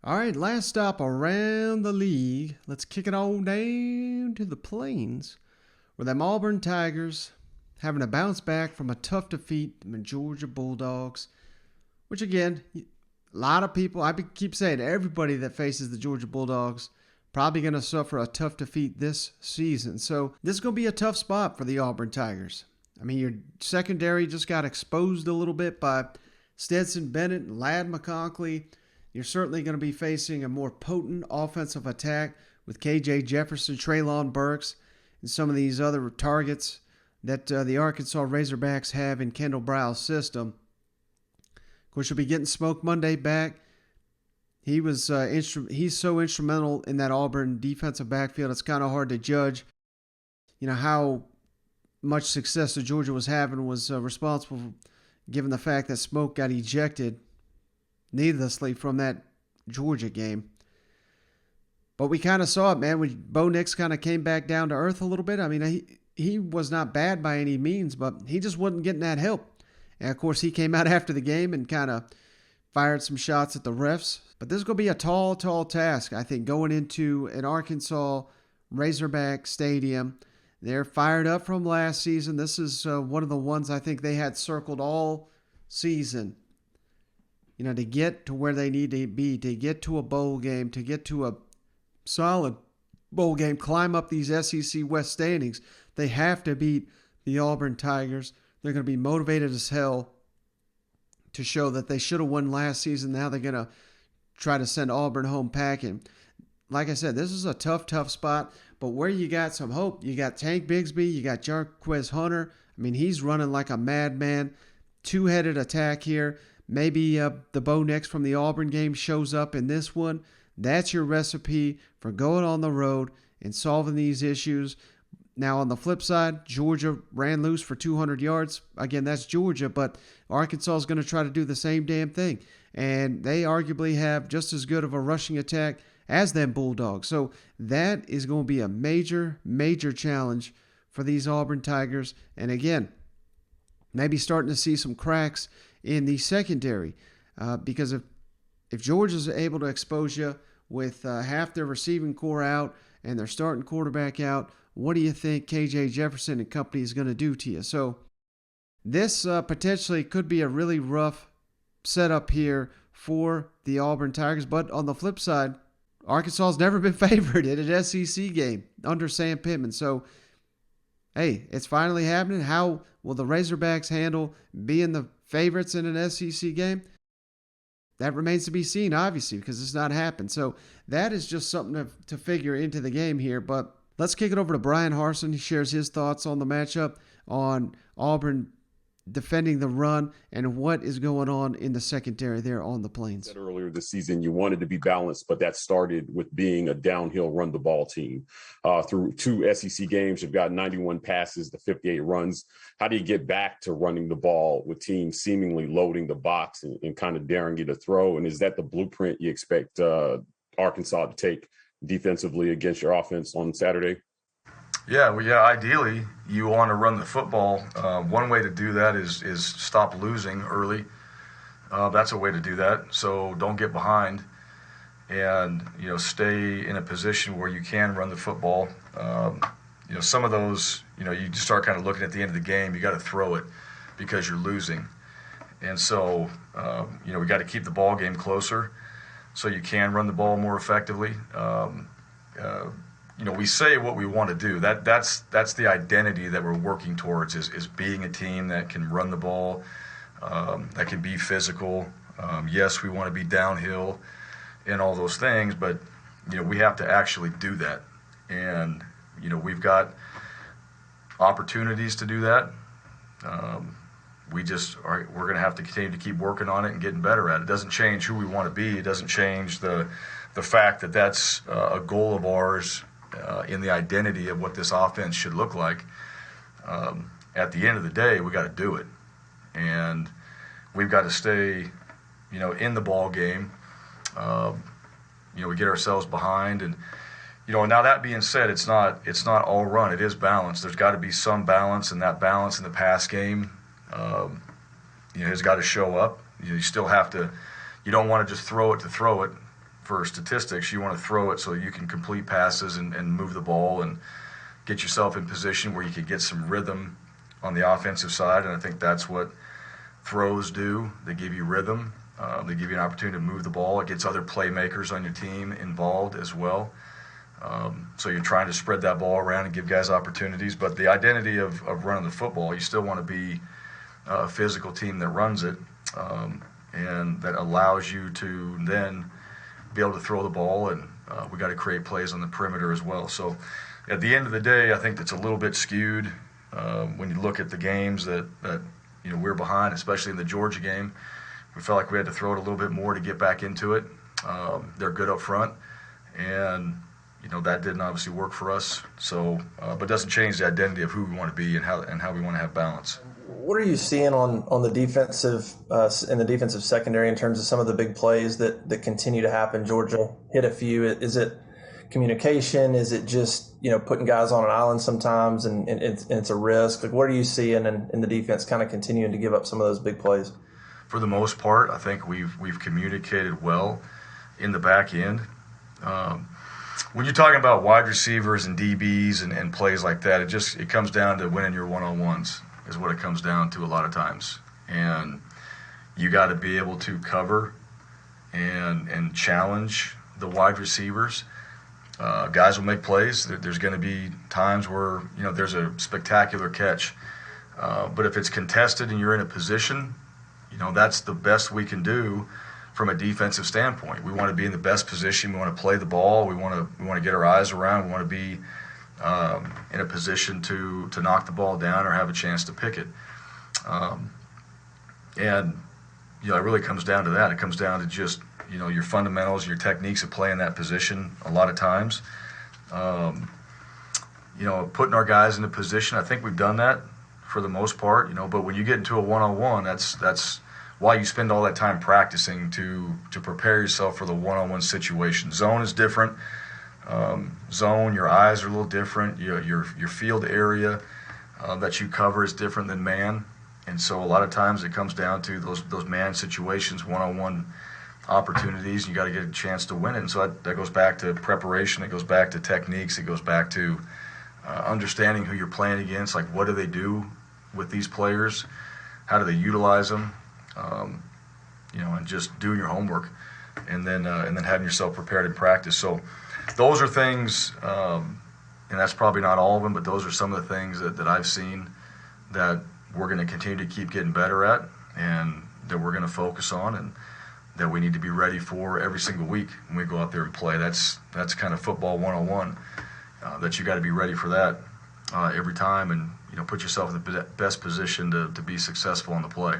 All right, last stop around the league. Let's kick it all down to the Plains, where them Auburn Tigers having a bounce back from a tough defeat from the Georgia Bulldogs, which again, a lot of people, I keep saying everybody that faces the Georgia Bulldogs probably going to suffer a tough defeat this season. So this is going to be a tough spot for the Auburn Tigers. I mean, your secondary just got exposed a little bit by Stetson Bennett and Ladd McConkey. You're certainly going to be facing a more potent offensive attack with KJ Jefferson, Treylon Burks, and some of these other targets that the Arkansas Razorbacks have in Kendall Brow's system. Of course, you'll be getting Smoke Monday back. He was he's so instrumental in that Auburn defensive backfield. It's kind of hard to judge, how much success that Georgia was having was responsible, given the fact that Smoke got ejected needlessly from that Georgia game. But we kind of saw it, man, when Bo Nix kind of came back down to earth a little bit. I mean, he was not bad by any means, but he just wasn't getting that help. And, of course, he came out after the game and kind of fired some shots at the refs. But this is going to be a tall, tall task, I think, going into an Arkansas Razorback stadium. They're fired up from last season. This is one of the ones I think they had circled all season. To get to where they need to be, to get to a bowl game, to get to a solid bowl game, climb up these SEC West standings, they have to beat the Auburn Tigers. They're going to be motivated as hell to show that they should have won last season. Now they're going to try to send Auburn home packing. Like I said, this is a tough, tough spot, but where you got some hope, you got Tank Bigsby, you got Jarquez Hunter. I mean, he's running like a madman. Two-headed attack here. Maybe the Bo Nix from the Auburn game shows up in this one. That's your recipe for going on the road and solving these issues. Now, on the flip side, Georgia ran loose for 200 yards. Again, that's Georgia, but Arkansas is going to try to do the same damn thing. And they arguably have just as good of a rushing attack as them Bulldogs. So that is going to be a major, major challenge for these Auburn Tigers. And again, maybe starting to see some cracks in the secondary, because if Georgia's able to expose you with half their receiving core out and their starting quarterback out, what do you think KJ Jefferson and company is going to do to you? So this potentially could be a really rough setup here for the Auburn Tigers. But on the flip side, Arkansas has never been favored in an SEC game under Sam Pittman. So, hey, it's finally happening. How will the Razorbacks handle being the favorites in an SEC game? That remains to be seen, obviously, because it's not happened. So that is just something to figure into the game here. But let's kick it over to Brian Harsin. He shares his thoughts on the matchup, on Auburn defending the run, and what is going on in the secondary there on the Plains. Earlier this season, you wanted to be balanced, but that started with being a downhill run the ball team. Through two SEC games, you've got 91 passes to 58 runs. How do you get back to running the ball with teams seemingly loading the box and kind of daring you to throw? And is that the blueprint you expect Arkansas to take defensively against your offense on Saturday? Yeah, ideally, you want to run the football. One way to do that is stop losing early. That's a way to do that. So don't get behind and, stay in a position where you can run the football. Some of those, you just start kind of looking at the end of the game, you got to throw it because you're losing. And so, we got to keep the ball game closer so you can run the ball more effectively. We say what we want to do. That's the identity that we're working towards is being a team that can run the ball, that can be physical. Yes, we want to be downhill and all those things, but we have to actually do that. And we've got opportunities to do that. We're going to have to continue to keep working on it and getting better at it. It doesn't change who we want to be. It doesn't change the fact that that's a goal of ours. In the identity of what this offense should look like. At the end of the day, we got to do it, and we've got to stay, in the ball game. We get ourselves behind, and now that being said, it's not all run. It is balanced. There's got to be some balance, and that balance in the pass game, has got to show up. You still have to. You don't want to just throw it to throw it for statistics, you want to throw it so you can complete passes and move the ball and get yourself in position where you can get some rhythm on the offensive side. And I think that's what throws do. They give you rhythm. They give you an opportunity to move the ball. It gets other playmakers on your team involved as well. So you're trying to spread that ball around and give guys opportunities. But the identity of running the football, you still want to be a physical team that runs it, and that allows you to then be able to throw the ball. And we got to create plays on the perimeter as well. So at the end of the day, I think that's a little bit skewed when you look at the games that we're behind, especially in the Georgia game. We felt like we had to throw it a little bit more to get back into it. They're good up front, and that didn't obviously work for us. So, but it doesn't change the identity of who we want to be and how we want to have balance. What are you seeing on the defensive in the defensive secondary in terms of some of the big plays that continue to happen? Georgia hit a few. Is it communication? Is it just putting guys on an island sometimes and it's a risk? Like, what are you seeing in the defense kind of continuing to give up some of those big plays? For the most part, I think we've communicated well in the back end. When you're talking about wide receivers and DBs and plays like that, it comes down to winning your one-on-ones is what it comes down to a lot of times. And you got to be able to cover and challenge the wide receivers. Guys will make plays. There's going to be times where there's a spectacular catch, but if it's contested and you're in a position, that's the best we can do from a defensive standpoint. We want to be in the best position. We want to play the ball. We want to get our eyes around. We want to be in a position to knock the ball down or have a chance to pick it. And it really comes down to that. It comes down to just your fundamentals, your techniques of playing that position. A lot of times, putting our guys in a position. I think we've done that for the most part. But when you get into a one-on-one, that's why you spend all that time practicing to prepare yourself for the one-on-one situation. Zone is different. Zone, your eyes are a little different. Your field area that you cover is different than man, and so a lot of times it comes down to those man situations, one-on-one opportunities. You got to get a chance to win it, and so that goes back to preparation. It goes back to techniques. It goes back to understanding who you're playing against. Like, what do they do with these players? How do they utilize them? And just doing your homework, and then having yourself prepared in practice. So those are things, and that's probably not all of them, but those are some of the things that I've seen that we're going to continue to keep getting better at, and that we're going to focus on, and that we need to be ready for every single week when we go out there and play. That's kind of football 101, that you got to be ready for that every time, and put yourself in the best position to be successful on the play.